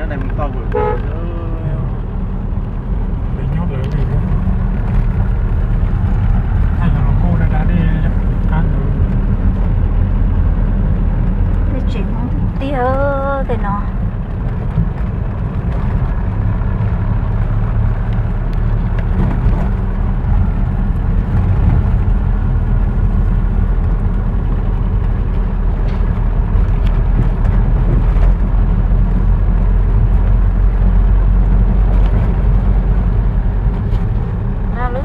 nhớ này mình to vừa để nhốt lại đi hay là cô đã đi ăn cái chuyện không tiếc thì nó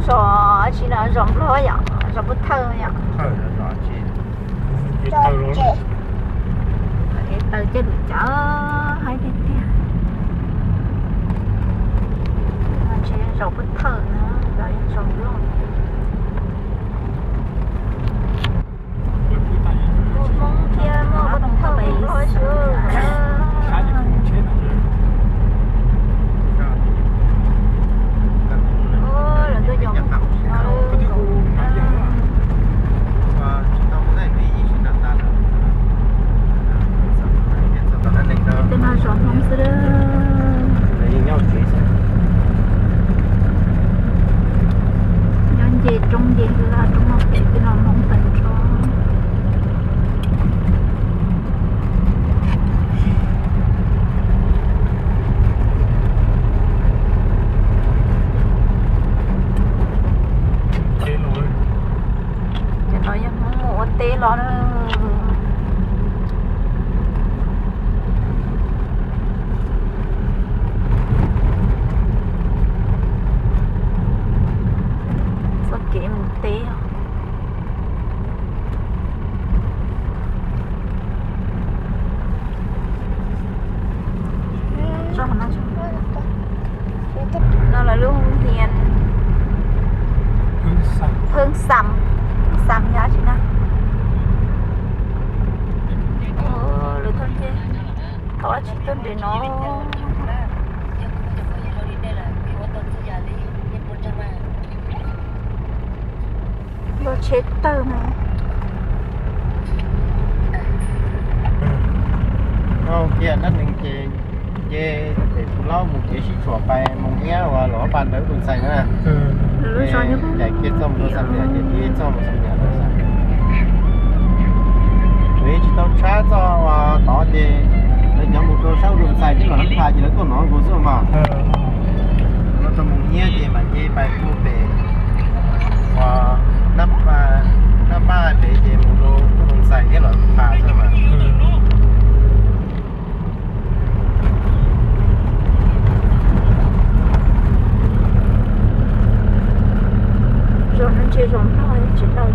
rồi chỉ là rộng lo vậy rộng bất thơ vậy rõ chi cái tàu đó cái từ trên chở hai cái kia chỉ rộng bất thơ nữa rồi rộng lo mong kia mong bất thơ bị lo chưa trong gì là trong một cái nó không tình cho cho nó giống một tê lo nữa tí nó là luôn hiền hương sầm giá chị nào lựa thân thế có chị tuần để nó chết tơ này kia nó mình chỉ về để lo một cái xí chuộtไปมงเงี้ยว่าหล่อปันเด้อคุณใส่นะđể kia trong nó xăm nhẹ để kia trong nó xăm nhẹ đó sao vậy chỉ tao trả cho và đó thì để nhắm một số sau đường xài chứ là hắn thà gì đó tôi nói của sao mà nó trong mong งี้ยthì mà đi bài khu về và năm ba để một lô đường xài cái loại thà sao mà rồi nó chưa rộng thôi chỉ đâu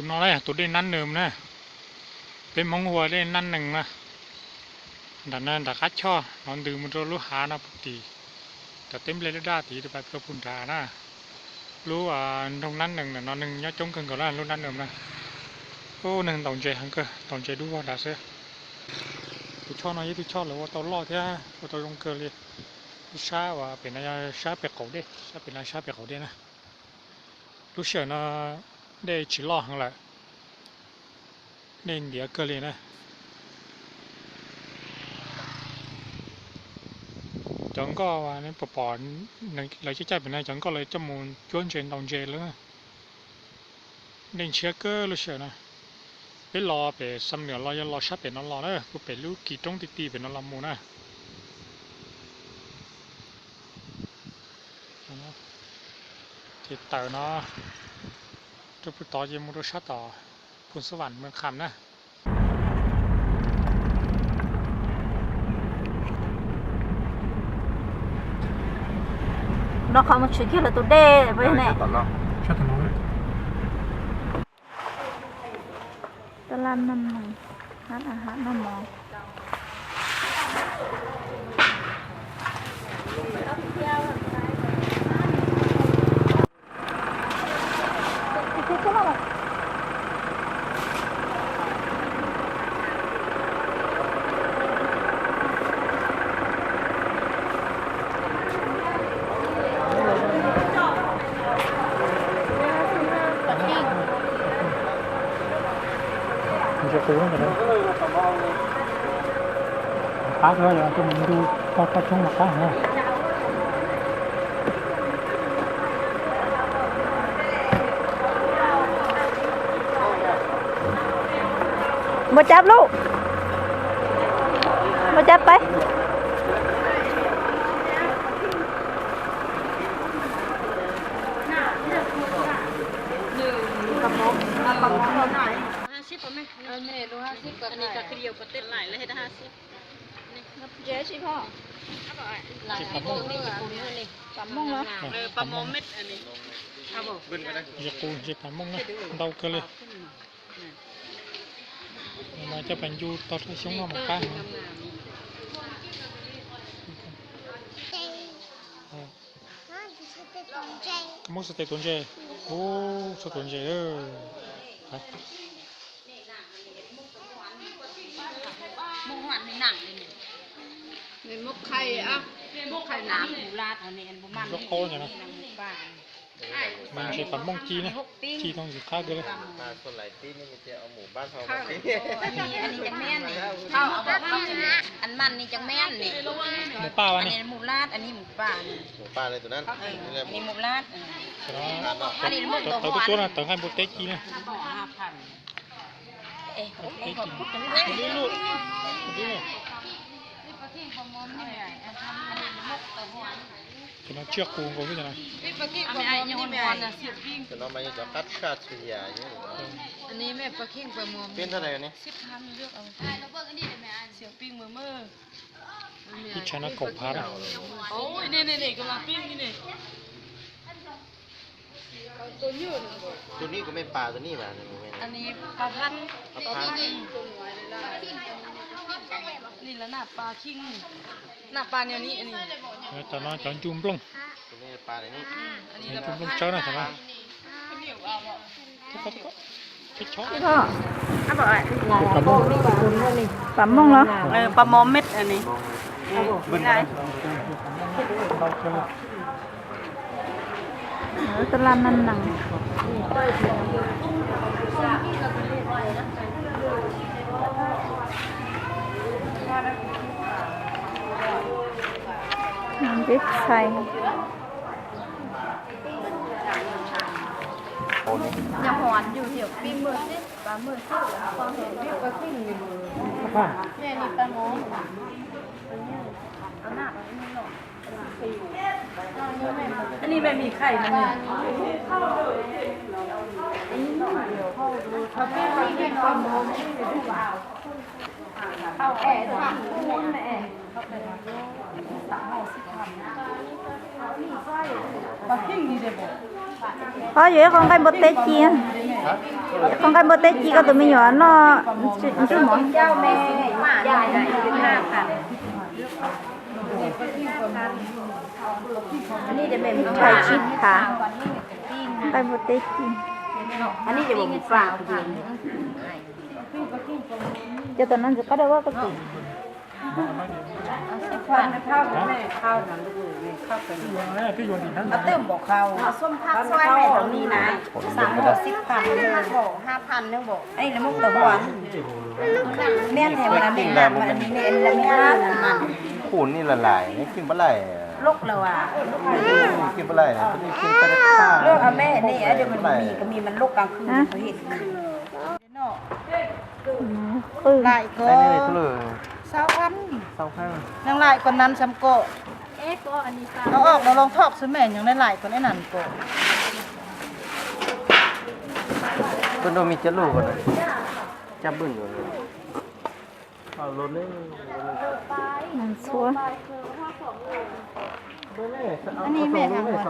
nó đây tụi đi năn nườm nè bên mong hùa đây năn nừng mà đã nên đã cắt cho nó từ một lúc há nó bực tì đã tím lên ra thì được bài cơ phun trà na lúc trong năn nừng là nó nừng nhớ trông cần có là lúc năn nườm nè ô nừng tổng chế hàng cơ tổng chế đu vào đã xe tôi cho nó với tôi cho là tao lo thế tao trong cơ liền xa và bên này xa bẹt cổ đi xa bên này xa bẹt cổ đi nè lúc sợ nó đây chỉ lo hàng lại nên địa cơ liền này chẳng có nên bỏ lấy chiếc chạy bên này chẳng có lấy cho một chuyến trên đồng dê nữa nên chia cơ lúc sợ này cái lò về xăm nửa lò sắp về nó lò nữa cứ về lúc kỳ trong tí về nó làm mù nè thì tờ nó cho phụ tỏ gì một đôi sát tỏ phun số vạn mưa khám nè nó không một chuyện kia là tụi đê với này ตอนนอก ชอบถนน tao làm năm này hát năm mò mình sẽ cố lên rồi khác nữa là cho mình đi qua trong mặt khác nữa một chắp luôn một chắp bay dễ chịพ่อ cảm mong lắm ปลาหมอเม็ดอันนี้อย่าปูอย่าปลาหมองนะเดากันเลยมาจะเป็นยูตอดช่วงน้ำกันมุสเตตุนเจโอ้สตุนเจมกหวานในหนังเลยเนี่ยในมกไข่อ่ะมกไข่น้ำหมูราดอันนี้อันบุมัน ก็โคอย่างนะ บ้าน มันใช่ปลาหมองจีนะจีต้องอยู่ข้าวกันเลย มาส่วนหลายที่นี่มันจะเอาหมู่บ้านเขามา อันนี้จังแม่นนี่ข้าวเอาแบบอันมันนี่จังแม่นนี่ หมูป่าวะ อัน นี่ นี้หมูราดอันนี้หมูป่านี่ หมู่บ้านเลยตัวนั้น นี่แหละ อันนี้หมูราด อันนี้ตัวนะตัวให้บุเตจีนะ เอ๊ะ นี่ลูกนี่จะมาเชือกปูกูที่ไหน อันนี้ไอ้ยังวันน่ะเสียบปิ้ง จะน้องมาจะคัดค่าเฉลี่ยเยอะ อันนี้แม่ปลาเข่งปลาหมอม เป็นเท่าไหร่กันนี่ 10,000เลือกเอาเสียบปิ้งมือ ที่ชนะกบพาร์ โอ้ยนี่กำลังปิ้งนี่ตัวยืด ตัวนี้ก็ไม่ปลาตัวนี้มาเนี่ย อันนี้ปลาพัน ปลาพัน นี่แล้วหน้าปลาคิงหน้าปลาแนวนี้อันนี้ ตอนนั้นจอนจุ่มปลง ตัวนี้ปลาอะไรนี่ อันนี้ จุ่ แล้ว มปลงเจ้านะใช่ไหมที่ชอบ chịพ่อcảm mong lắm ปลาหมอเม็ดอันนี้ บึ้นกัน tao làm năm này biết xay nhà hoàn dù hiểu pin mưa xích và mưa xích con hiểu biết có khi người nè đi ta ngóอันนี้ไม่มีไข่มันเนี่ย เอาแอะถามคุณแม่ ปลาคิงนี่ได้บ่ có gì con cái bột tết chi con cái bột tết chi có tụi mình nhỏ nó chút món giao mẹ dài này đến 5,000อันนี้จะเป็นไก่ชิดค่ะไก่บดเต็กกินอันนี้จะบอกฝากเองจะตอนนั้นจะก็ได้ว่าก็กิน ที่โยนดินนั่น เอาเติมบอกเขาส้มผักซอยแม่ตรงนี้นะ3บอก10,000นึงบอก5,000นึงบอกไอ้ละมุกตะหวานแม่นแถวนั้นแม่นมันอันนี้แม่นละมีร้านมัน ขูนนี่ละลายนี่กินปลาไหล ลูกเราอ่ะ กินปลาไหลนะตัวนี้กินปลาข้า เลือกเอาแม่นี่เดี๋ยวมันมีก็มีมันลูกกลางคืนเขาเห็นเนาะ ừ หลายก็ ไอ้นี่เลยทุเรศ 20,000 เศร้าข้าง ยังหลายคนนั้นซ้ำก็เอาออกมาลองทอกซื้อแม่ยังได้หลายคนไอ้นั่นก็ ตัวโนมีเจลูกันเลยจับบึ้นอยู่เลยเอารถเลย nằm xuống อันนี้แม่ทำหมดซ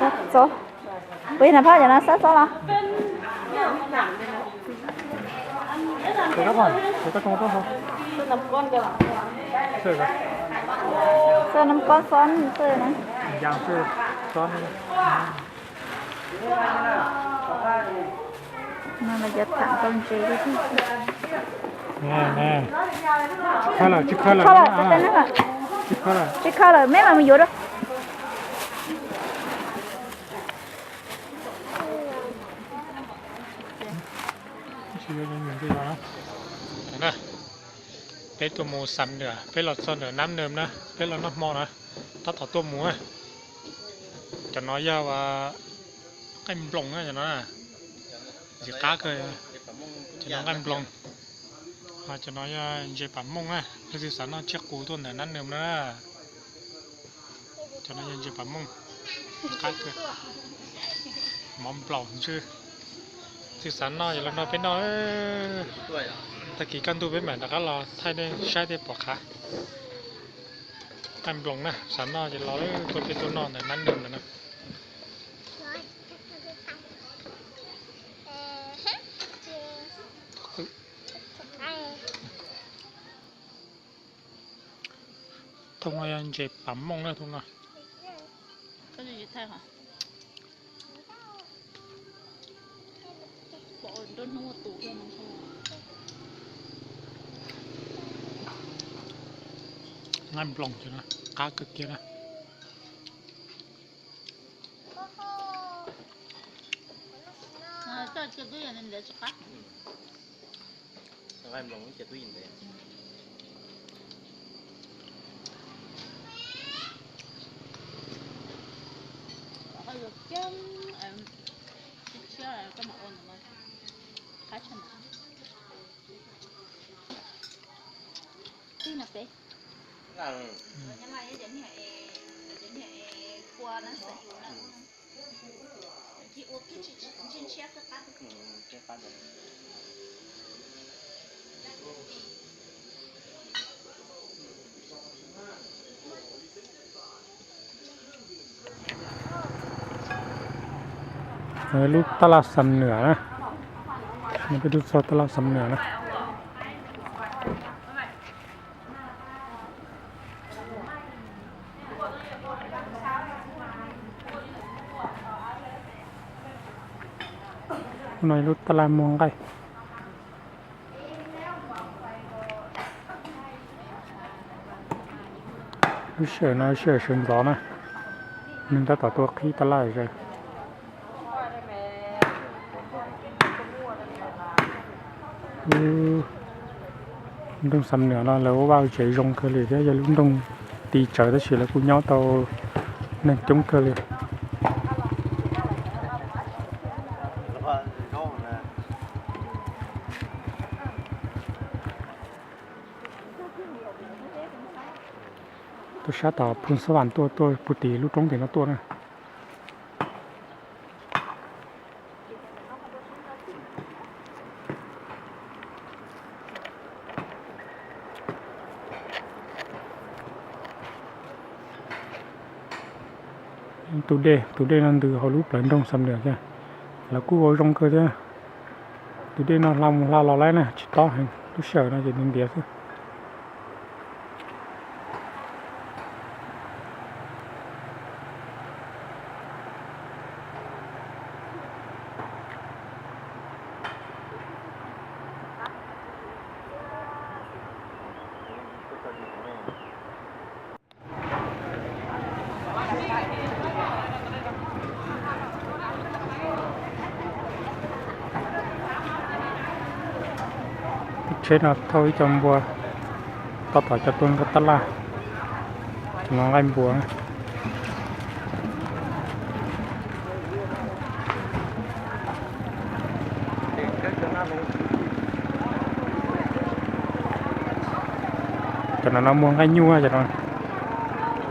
ัดโซ่ไปไหนพ่ออย่างนั้นซัดโซ่เหรอ Tôi các bạn, tôi các con tốt không? Tôi nằm con kìa. Sơ rồi. เสื้อน้ำก้อนซ้อนเสื้อนะ Giang sơ, con đi. มันมาจะถามต้นเจดีที่ Nè, nè. Color, chip color. เข้าเลยจะเป็นนะคะ Chip color. จะเข้าเลยแม่มามีอยู่ด้วย Chỉ có những cái đó. Nè. Cáiตัวหมูซ้ำเดือเป็นหลอดซ้อนเดือน้ำเนิมนะเป็นหลอดน้ำมอนะถ้าต่อตัวหมูจะน้อยยาวว่าไก่ปลงนะจะน้อยจะก้าเคยจะน้อยไก่ปลงจะน้อยจะปั่นมงนะแล้วที่สารน้อยเชือกกูตัวไหนน้ำเนิมนะจะน้อยจะปั่นมงก้าเคยมอมปลงชื่อที่สารน้อยแล้วน้อยเป็นน้อยตะกี้กันดูเป็นเหมือนแต่ก็รอไทยได้ใช้ได้ปอกขากันปลงนะสารน้อยจะรอตัวเป็นตัวนอนแต่นั้นเดิมนะ通過人哋品夢咧，通過。跟住越睇下，บอกโดนหัวตูแค่นั้นใช่ไหม งั้นปลงอยู่นะก้าเกี่ยวนะ เจ้าเจ้าตัวอย่างนั้นเดี๋ยวจะกัด Thằng em lòng nó chết tuy nhiên đấy. Ở được chân em chưa là có một con mà khá chân tí nào tí nhưng mà đến hệ qua nó sẽ chị uống cái trên chép cái cắt Chết phát rồi. ลูกตลาดสำเหนือนะนี่ไปดูโซนตลาดสำเหนือนะหน่อยลูกตลาดมองไกลลูกเสือน้อยเสือเชิงร้อนนะมันจะต่อตัวขี้ตลาดเลยđông sầm nữa nó lâu bao chạy rong cơ liền thế giờ lúc đông đi chợ đó chỉ là cũng nhau tàu nên chống cơ liền tôi sát tàu phun sâu bản tôi bút tì lúc trống thì nó tua này today nó từ hồi lúc lớn đông sầm được chứ là cứ gọi rong cơ chứ today nó làm la lấy này chỉ to hơn lúc sợ nó chỉ nên biết thôi chết nó thôi trong bùa tao tỏi cho tuôn cái tát la nó anh bùa cho nó mua cái nhua cho nó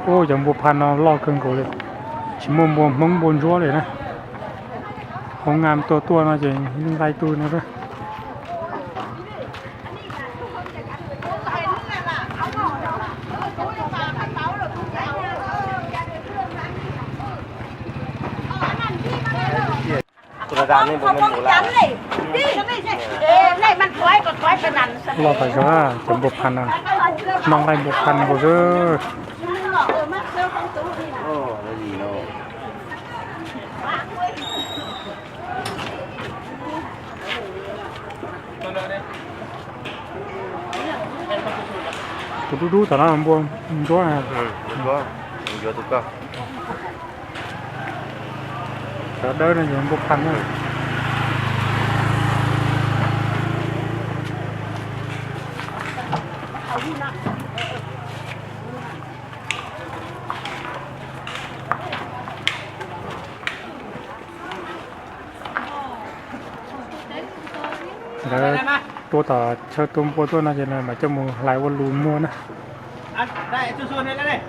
ô chẳng bùa pan nó lo cơn cổเลยchỉ mua mông buồn rúaเลยนะห้องงามตัวnó chỉ những gai tôi nó đó ดานี่ผมเป็นหมูลา nàyมันถอยก็ถอยไปนั่น รอไปจ้าจมบุกพันอ่ะน้องไรบุกพันกูเด้อ โอ้แล้วดีเนาะ กูดูแต่ละมันบวมด้วยอ่ะ มันก็ถูกก็ แต่เดินในอย่างบุกพันเลยแล้วตัวต่อเชิดตุ้มตัวตัวน่าจะเนี่ยมาจมูกลายวันลูนมัวนะ ได้ตัวส่วนนี้แล้วเลย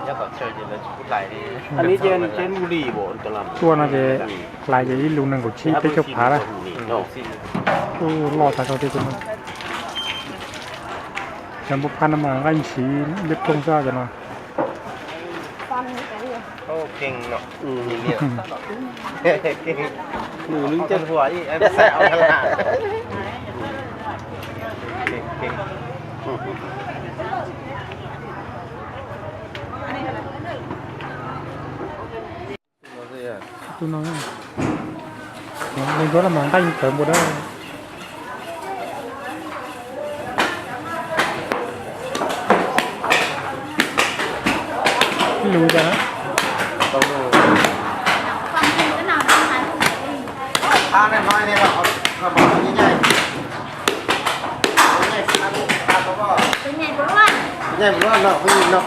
ยังก็เชิญจะเลยชุดไหลดีอันนี้เจนบุรีบ่ตลอด ตัวน่าจะลายจะยิ่งลูนหนึ่งกว่าชี้ไปจบผาละโอ้รอดแต่เขาที่คนนั้นยังบุกพันมาไล่ชี้เล็บตรงซ่าจะเนาะ โอ้เก่งเนาะเนี่ยเก่งหนูนึงจะหัวอีกไอ้แซ่เอาขนาดเก่งตัวน้อยในรถละมันได้เติมหมดได้รู้จ้ะ ต้องดูทานน้อยเนี่ยเราเอาบอกใหญ่ใหญ่ทานเขาก็ เป็นไงบ้างล่ะ ใหญ่บ้านเนาะผู้หญิงเนาะ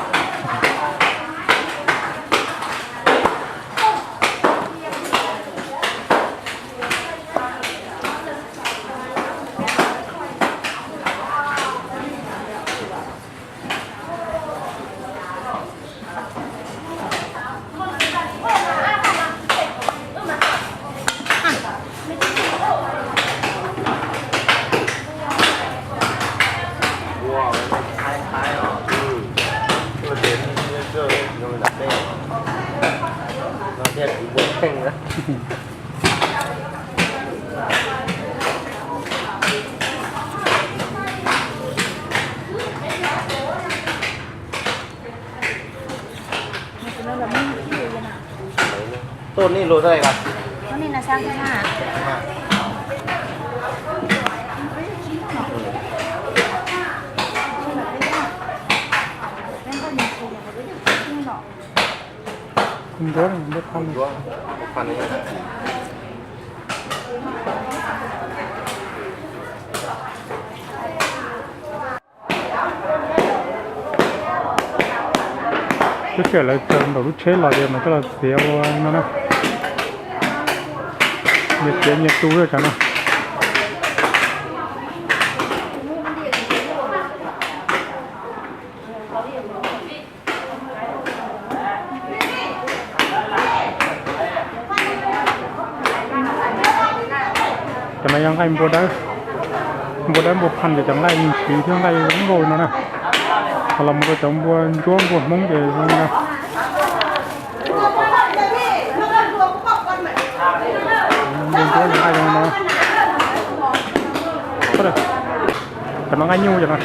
ต้นนี่โลเท่าไหร่ครับ นี่นะช่างหน้า คุณร้อนไม่ทำ ว่าพันนี้ ก็เกิดอะไรเติมดอกลูกเชลล์เดียวมันก็เสียวันนั่นนะเน็ตเสียเน็ตตู้ด้วยกันนะแต่มายังไงโบได้โบพันจะจังไรมีสีที่ยังไงต้องโรยนะนะkalau mau coba jual buat mong deh ni. Jual ni ada mana? Apa? Kena nganyu je lah.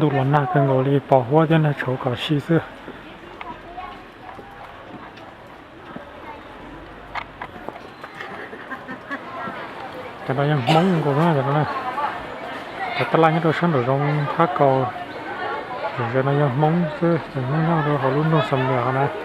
ดูหลอนหน้า跟我哩保护点的丑搞细色，แต่เรายังมองกูว่าแต่ละแต่ตลาดนี้เราชั้นเราลงพักก่อนเดี๋ยวเรายังมองซื้อแต่ไม่น่าเราเขาลุ้นเราสำเนียงนะ เ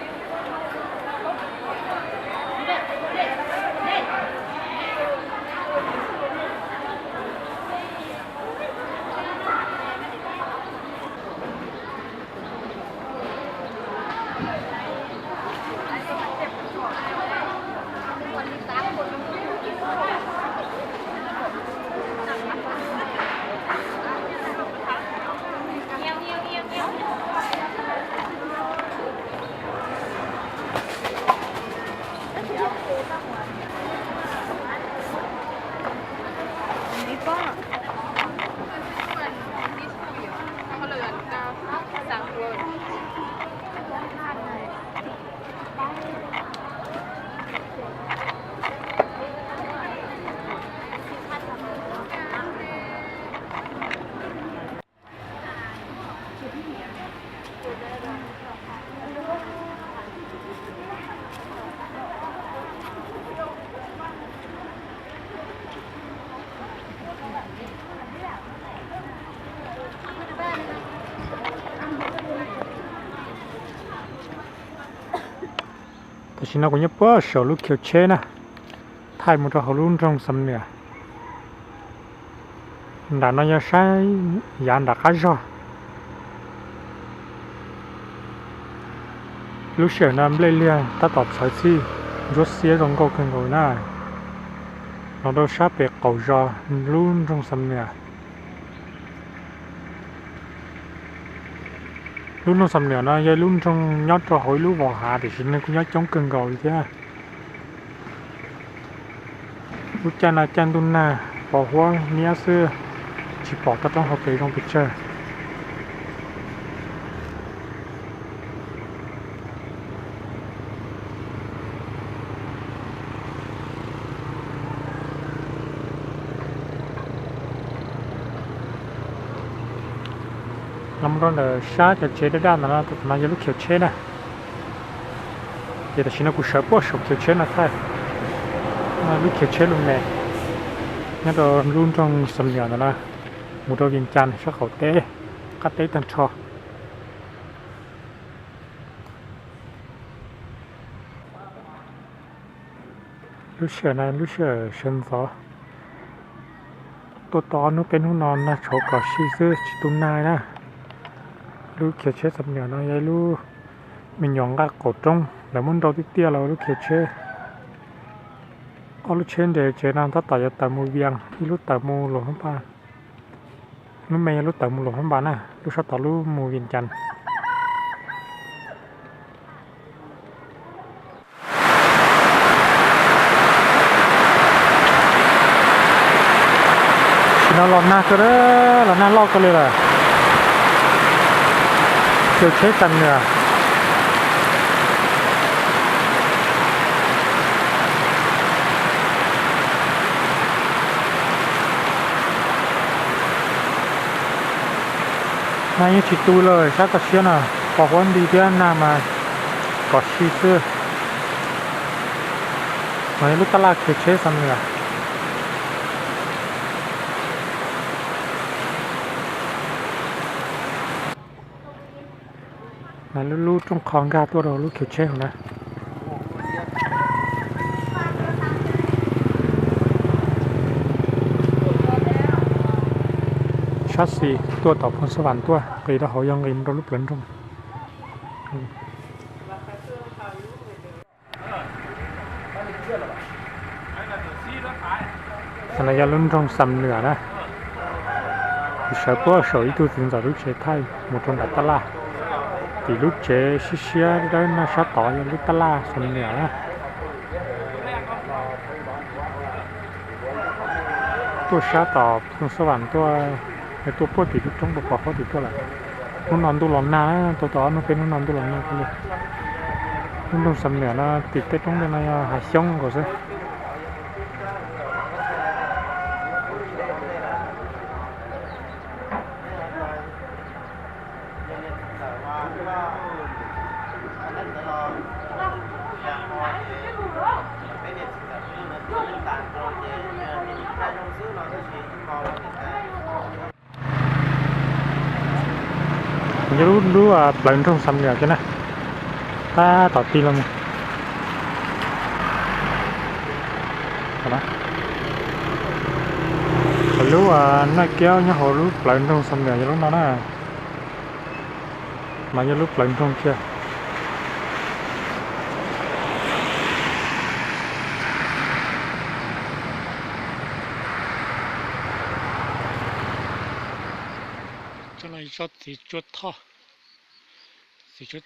thì xin nó cũng nhớ bớt sầu lúc kiểu chế nè thay một trò hậu luôn trong sầm nè đã nó nhớ sai dàn đã khá rồi lúc xưa nam lên liền ta tọt sợi xi rút xía trong câu cần ngồi nè nó đâu sát biệt cầu giò luôn trong sầm nè luôn trong sầm nè nó dây luôn trong nhót cho hỏi lú vào hạ thì xin nó cũng nhót chống cần ngồi chứ lúc cha là cha tuân na bỏ hoa nia xưa chỉ bỏ ta trong học kỳ trong picture làm rồi là sát cho chế đa là tụi nó giờ lúc kiểu chế nè giờ là xin nó cũng sợ bỏ sụp kiểu chế là thay lúc kiểu chế luôn nè nhớ rồi luôn trong sầm nhỏ là một đôi viên chăn sắc khẩu té cắt té tan cho lúc xưa này lúc xưa sân gióตัวตอนนู้นเป็นหุ่นนอนนะโชว์กับชีซื้อตุนนายนะลูกเขียวเชื่อสำเนียงนะยายลูกmình nhọn gác cổ trong là muốn đầu tiên là lúc kia chơi ở lúc trên để chơi nam thắt tại tại mua viang lúc tại mua lồng hấp ba lúc mấy lúc tại mua lồng hấp ba nè lúc sau tại lúc mua viên chanh nó lọt na cơ đó là na lọt cơ lên là chơi chết chân nữa nay như chị tu lời chắc là xuyên à có con đi phía nào mà có xí xưa mà lúc ta là chơi chết xong rồi là lúc trong con gà tua đầu lúc kiểu chết rồi nè chassis tua tàu phong svan tua cái đó họ yang im trong lúc lớn trong thành ra luôn trong sầm nửa nè sợ quá sợ ít tôi từng giờ lúc chế thay một trong đặt ta la thì lúc chế xí xí đó nó sát tỏ lúc ta la sầm nửa nè tôi sát tỏ phong svan tua cáiตัวพวกติดตรงบกเขาติดตัวอะไรนุ่นนอนตัวหลอนนาตัวต่อนุ่นเป็นนุ่นนอนตัวหลอนนาเลยนุ่นตรงสำเนียงนะติดตรงในหาช่องก็ใช่จะรู้ว่าเปล่งตรงสำเนียงใช่ไหมถ้าต่อตีลงนะรู้ว่าน่าเกี้ยวเนี่ยเขารู้เปล่งตรงสำเนียงจะรู้nóนะmà như lúc pleng trong kia cho này cho thì chuột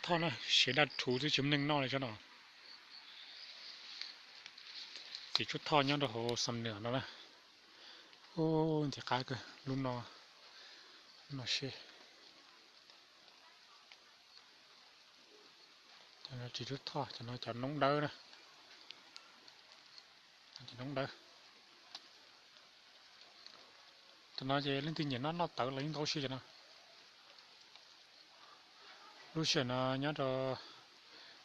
thọ nó sẽ đặt thủ chứ chấm nâng no này cho nó thì chuột thọ nhá đồ hồ sầm nửa nó nè ô thì cái cơ luôn nó sẽ cho nó chỉ chuột thọ cho nó cho nóng đỡ nè chỉ nóng đỡ cho nó về lên tự nhiên nó tự lấy câu xí cho nó lúc xưa nó nhớ cho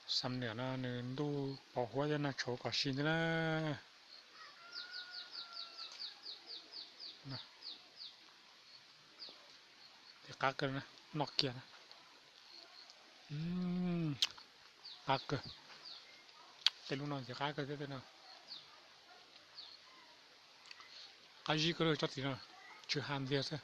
xăm nửa nó nên tu bỏ hoa cho nó chỗ có xí nữa thì cá cơ nè nọ kia nè cá cơ แต่ลูกน้องจะค้าก็ได้เนาะcái gì cái đó chắc gì nào chưa ham gì hết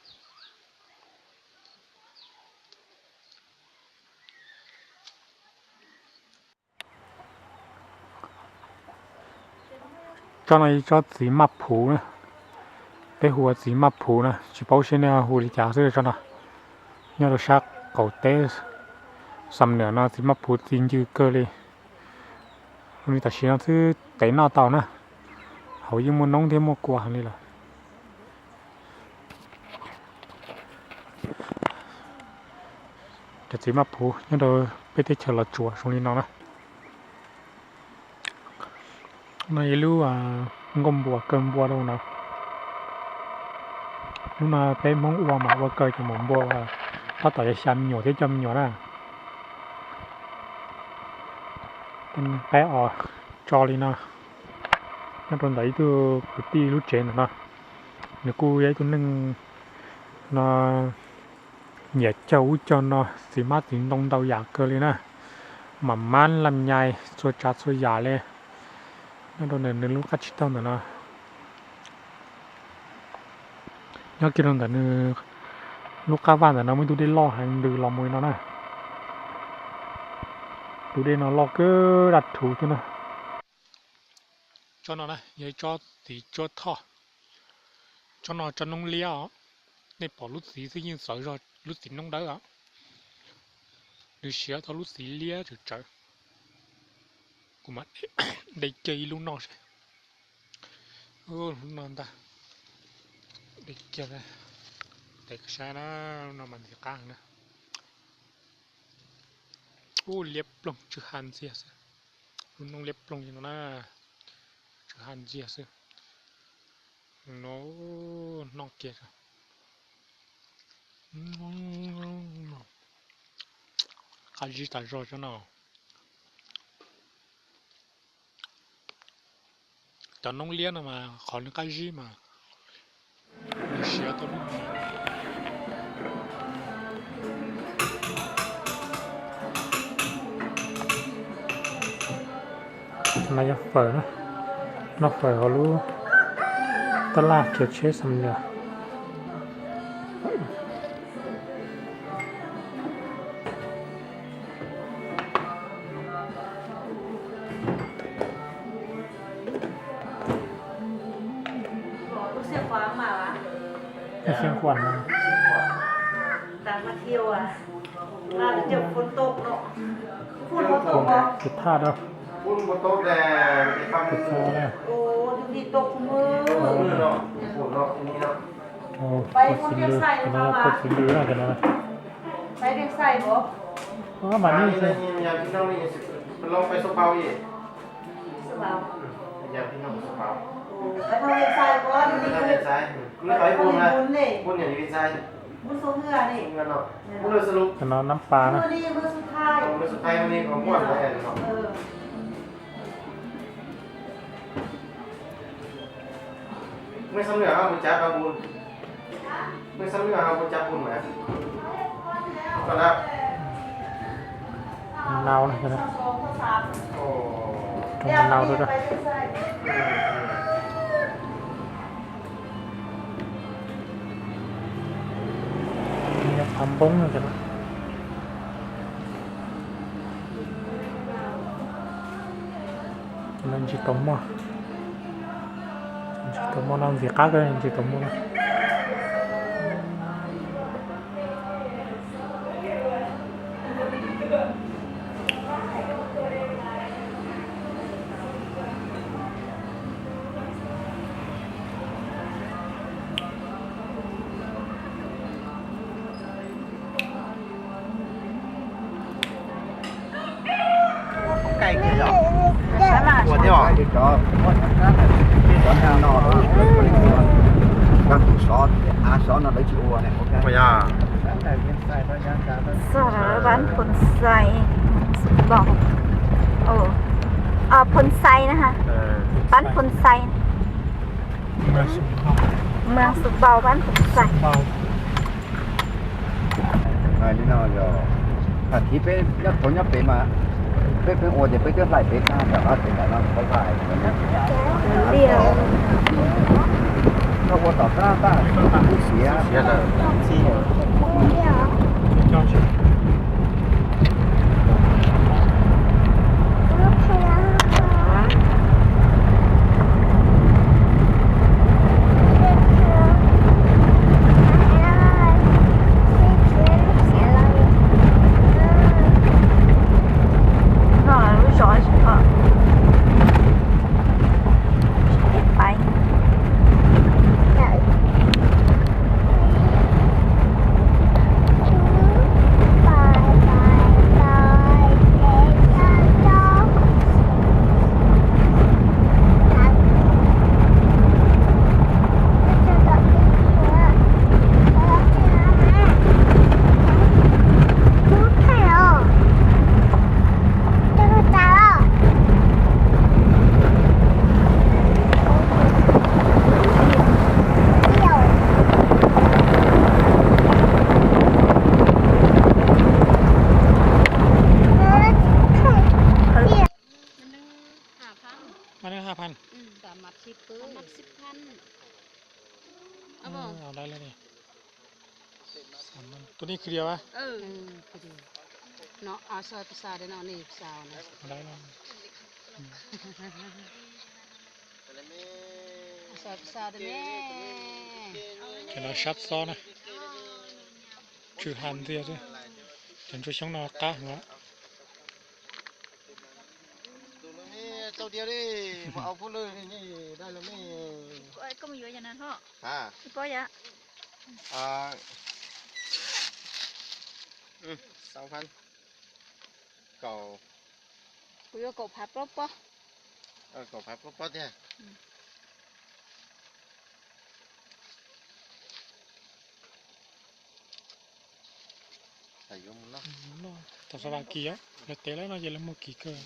cho này cho chỉ mập phủ nữa cái hùa chỉ mập phủ nữa chỉ bảo xin hùa đi trảซื้อcho nó nhớ được sắc cầu té sầm nửa nó chỉ mập phủ tin như cơ đi mình ta xinซื้อté nó tàu nữa hầu như muốn nông thêm một quả này làจะจีมาผูนี่เราไปได้เชลจั่วตรงนี้เนาะนะไม่รู้งมบัวเกินบัวตรงนั้นnhưng mà cái món uo mà uo cười thì mónบัวเขาต่อจะช้ำหยดที่จำหยดนะเป็นแปะออกจอเลยนะนั่นตอนไหนตัวกุฏิรู้เจนนะเนี่ยกูยัยตัวนึงนะnhiệt châu cho nó xí mát tính đông đầu giả cơ lên nè mà man làm nhai xôi chát xôi giả lên nó đồ này nên lúc cắt chít tao nữa nó nhớ kia đồng nữa lúc cá vàng nó mới tụi đi lo hàng từ lòng mùi nó nè tụi đi nó lo cứ đặt thủ cho nó này vậy cho thì cho thọ cho nó cho nông lia để bỏ lút xí tự nhiên sỏi rồi lút xí nông đỡ á được xía tao lút xí lia được trời của mặt để chơi luôn nó luôn non ta để chơi này để cái xe nó mình thì căng nữa liệp lông chữ hàn gì à luôn nông liệp lông gì nó na chữ hàn gì à nó nong kia cái gì tại rồi cho nào cho nông liên mà khỏi những cái gì mà để xé tôi này phở nó phở họ luônตลาดเกี่ยวเชื่อสำเนียงเสียงขวางมาวะ เชียงขวัญนะ ต่างมาเที่ยวอ่ะน่าจะเจอฝนตกเนาะฝนตก จุดท่าด้วย คุณบนโต๊ะแต่ไปทำ จุดท่าเนี่ย โอ้ดูดีตกมือ มือเนาะผมเนาะนี่เนาะ โอ้กดสินลือนะกดสินลือน่าจะนะ ไปเรียกใส่บ่ เพราะว่ามันนี่ นี่ยาพี่น้องนี่ลองไปสปาอีก สบาย ยาพี่น้องสปา ไปทำเรียกใส่ก่อน ไม่ นี่ ได้ คือ ใช้ไม่ไปบุญนะ บุญนี่ บุญอย่างนี้ใช้ บุญทรงเหือนี่ บุญเนาะบุญเลยสรุป จะนอนน้ำปลานะ มือนี้มือสุดท้าย ของสุดท้ายวันนี้ของม้วนแล้วเนาะ ไม่สำเร็จเอาบุญจับเอาบุญไม่สำเร็จเอาบุญจับบุญไหมก็แล้ว เน่านะใช่ไหม โอ้ ตรงเน่าด้วยนะนี่ทำบ้งนะใช่ไหมนั่นจีตมอ่ะจีตมนั่งเสียก้ากันจีตมนะไก่เกลือหัวที่ออก các thủ xót xót nó lấy chịu này ok พยา สารบ้านพนไซสุดบอกโอ้พนไซนะคะบ้านพนไซ เมืองสุขภาพ เมืองสุเบาบ้านพนไซ เบา này đi nào giờ thì bé nhất thôi nhất bé mà bé ô thì bé cứ lại bé nào cả thì là nó 到这大不斜的，叫去。มาได้5,000 สามมัด10ปื้อมัด10,000เอาบ่ เอาได้เลยนี่3,000ตัวนี้คือเดียววะ พอดีเนาะเอาซอยภาษาได้เนาะนี่สาวนะ ได้แล้ว ซอยภาษาได้แม่ เดี๋ยวเราชัดซ้อนนะชื่อฮันเดียด้วยฉันช่วยช่องนอก้าหัว เจ้าเดียวดิมาเอาพูดเลยนี่ได้แล้วไม่ ก็มีเยอะอย่างนั้นพ่อ อ่า ก็เยอะ 2,000เก่า กูจะกบพับรบปะ เก่าพับป๊อดเนี่ยใส่ยมเนาะ ต่อสว่างกี่อ่ะแล้วเตะแล้วเราจะเล่นมุกี่เกิน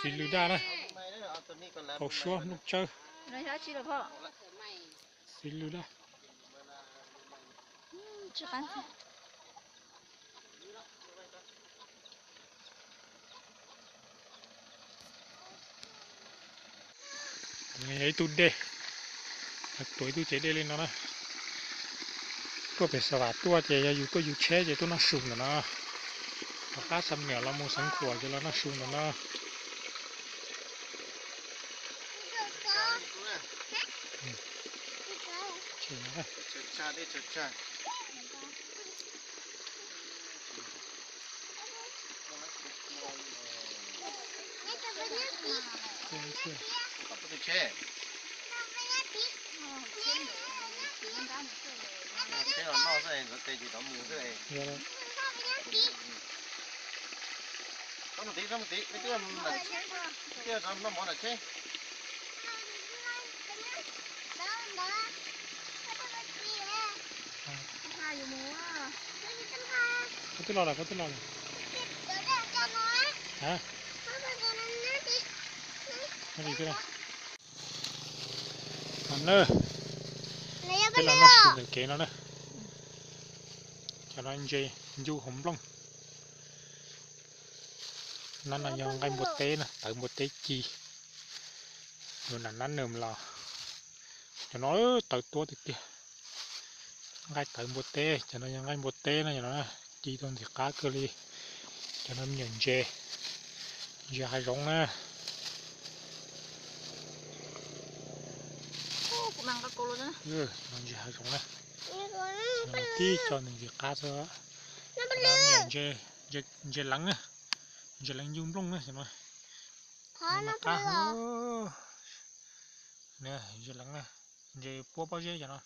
สิลูด้านะ ไม่ได้เอาตัวนี้ก่อนแล้ว เขาชัวนุกเจอ ในช้าชีแล้วพ่อ สิลูด้า ชื่อกันสิ นี่ไอ้ตุ๊ดเด้ตัวตุ๊ดเจเด้เลยนะตัวเป็นสวัสดิ์ตัวเจอยู่ก็อยู่แช่เจตัวน่าสูงนะราคาสำเนียงเราโมสังขวดเจแล้วน่าสูงนะเชื่อไหม จุดชาได้จุดชา เชื่อ เอาไปเช่เช่เรานอกใส่เราเตะอยู่ต่อมือใส่ เดี๋ยว ต้องตีไม่เชื่อมันเชื่อทำน้ำมันอ่ะเช่ เขาติดรออะไรเขาติดรออะไรฮะไม่ดีขึ้นเลยมันเนอะเป็นเราไม่สูงเก๋แล้วนะจะนั่งเจยูหอมลงนั่นน่ะยังไงหมดเต้นะแต่หมดเต้จีอยู่นั่นนั่นเนิมเราจะnói tự tua thì kia ngay tự một tê cho nên ngay một tê này nó chỉ toàn thì cá cơ đi cho nên nhận dê dê hai rong á cũng mang các cô luôn á nó dê hai rong á nó tí cho nên việc cá thôi á nó nhận dê dê dê lắng á dê lắng dung rong á cho nó cá hơ nè dê lắng á dê búa bao dê cho nó